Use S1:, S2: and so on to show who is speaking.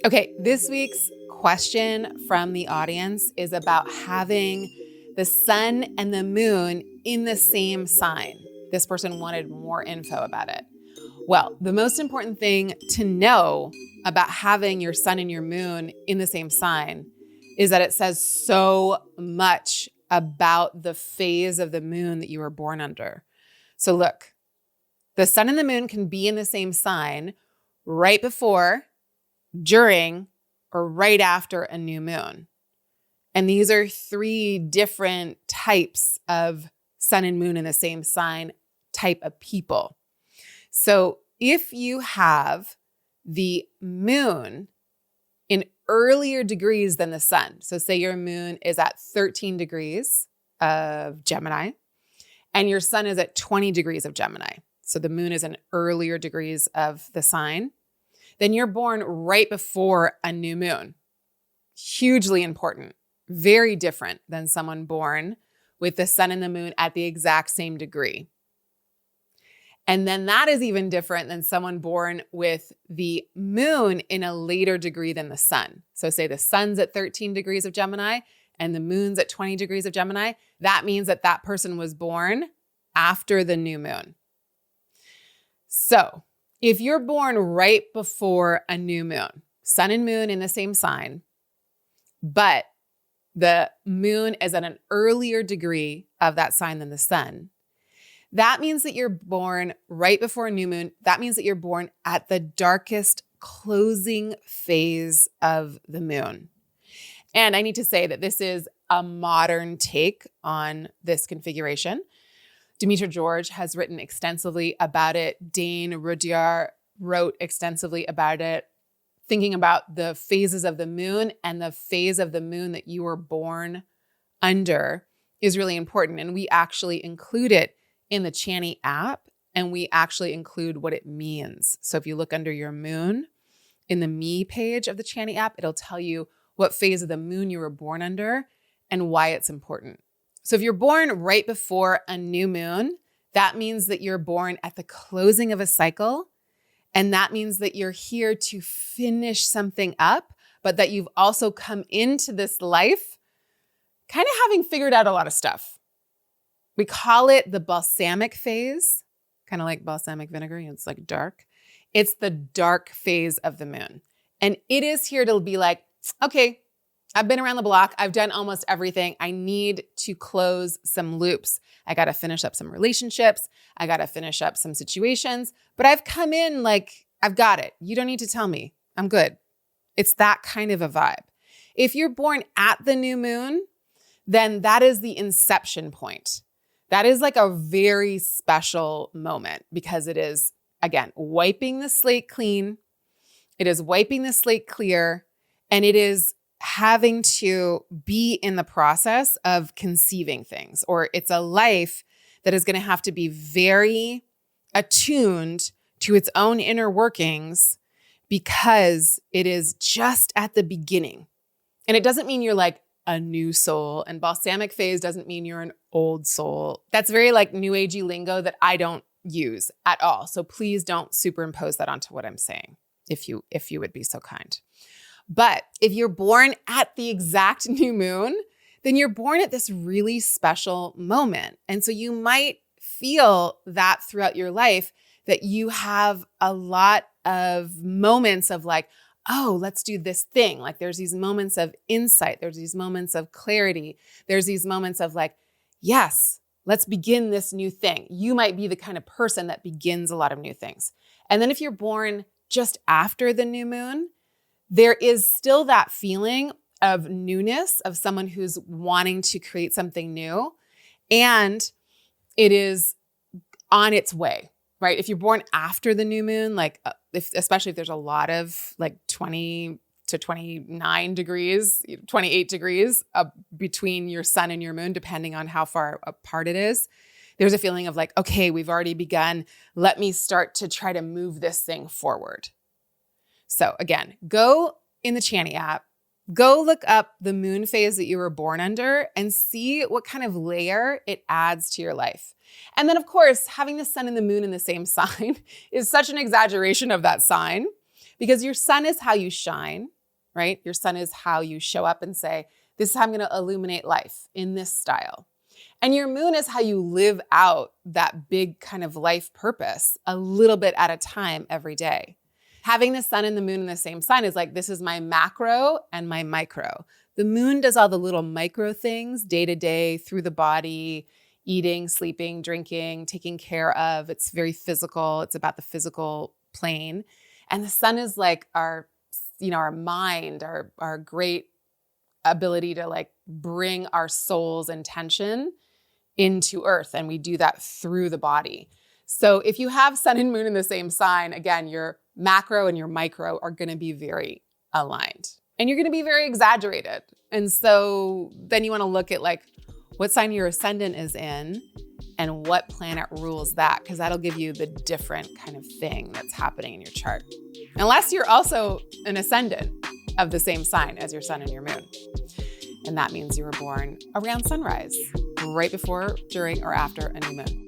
S1: Okay, this week's question from the audience is about having the sun and the moon in the same sign. This person wanted more info about it. Well, the most important thing to know about having your sun and your moon in the same sign is that it says so much about the phase of the moon that you were born under. So look, the sun and the moon can be in the same sign right before, during, or right after a new moon. And these are three different types of sun and moon in the same sign type of people. So if you have the moon in earlier degrees than the sun, so say your moon is at 13 degrees of Gemini and your sun is at 20 degrees of Gemini, so the moon is in earlier degrees of the sign, then you're born right before a new moon. Hugely important, very different than someone born with the sun and the moon at the exact same degree. And then that is even different than someone born with the moon in a later degree than the sun. So say the sun's at 13 degrees of Gemini and the moon's at 20 degrees of Gemini. That means that that person was born after the new moon. So if you're born right before a new moon, sun and moon in the same sign, but the moon is at an earlier degree of that sign than the sun, that means that you're born right before a new moon. That means that you're born at the darkest closing phase of the moon. And I need to say that this is a modern take on this configuration. Demetra George has written extensively about it. Dane Rudyard wrote extensively about it, thinking about the phases of the moon, and the phase of the moon that you were born under is really important. And we actually include it in the Chani app, and we actually include what it means. So if you look under your moon in the Me page of the Chani app, it'll tell you what phase of the moon you were born under and why it's important. So if you're born right before a new moon, that means that you're born at the closing of a cycle. And that means that you're here to finish something up, but that you've also come into this life kind of having figured out a lot of stuff. We call it the balsamic phase, kind of like balsamic vinegar. It's like dark. It's the dark phase of the moon. And it is here to be like, okay, I've been around the block. I've done almost everything. I need to close some loops. I got to finish up some relationships. I got to finish up some situations, but I've come in like, I've got it. You don't need to tell me. I'm good. It's that kind of a vibe. If you're born at the new moon, then that is the inception point. That is like a very special moment because it is, again, wiping the slate clean. It is wiping the slate clear, and it is having to be in the process of conceiving things, or it's a life that is going to have to be very attuned to its own inner workings because it is just at the beginning. And it doesn't mean you're like a new soul, and balsamic phase doesn't mean you're an old soul. That's very like new agey lingo that I don't use at all. So please don't superimpose that onto what I'm saying, if you would be so kind. But if you're born at the exact new moon, then you're born at this really special moment. And so you might feel that throughout your life that you have a lot of moments of like, oh, let's do this thing. Like there's these moments of insight. There's these moments of clarity. There's these moments of like, yes, let's begin this new thing. You might be the kind of person that begins a lot of new things. And then if you're born just after the new moon, there is still that feeling of newness, of someone who's wanting to create something new. And it is on its way, right? If you're born after the new moon, like especially if there's a lot of like 20 to 29 degrees, 28 degrees between your sun and your moon, depending on how far apart it is, there's a feeling of like, okay, we've already begun. Let me start to try to move this thing forward. So again, go in the Chani app, go look up the moon phase that you were born under and see what kind of layer it adds to your life. And then of course, having the sun and the moon in the same sign is such an exaggeration of that sign because your sun is how you shine. right? Your sun is how you show up and say, this is how I'm going to illuminate life in this style. And your moon is how you live out that big kind of life purpose a little bit at a time every day. Having the sun and the moon in the same sign is like, this is my macro and my micro. The moon does all the little micro things day to day through the body, eating, sleeping, drinking, taking care of. It's very physical. It's about the physical plane. And the sun is like our mind, our great ability to like bring our soul's intention into earth. And we do that through the body. So if you have sun and moon in the same sign, again, your macro and your micro are going to be very aligned and you're going to be very exaggerated. And so then you want to look at like what sign your ascendant is in and what planet rules that, because that'll give you the different kind of thing that's happening in your chart. Unless you're also an ascendant of the same sign as your sun and your moon. And that means you were born around sunrise, right before, during, or after a new moon.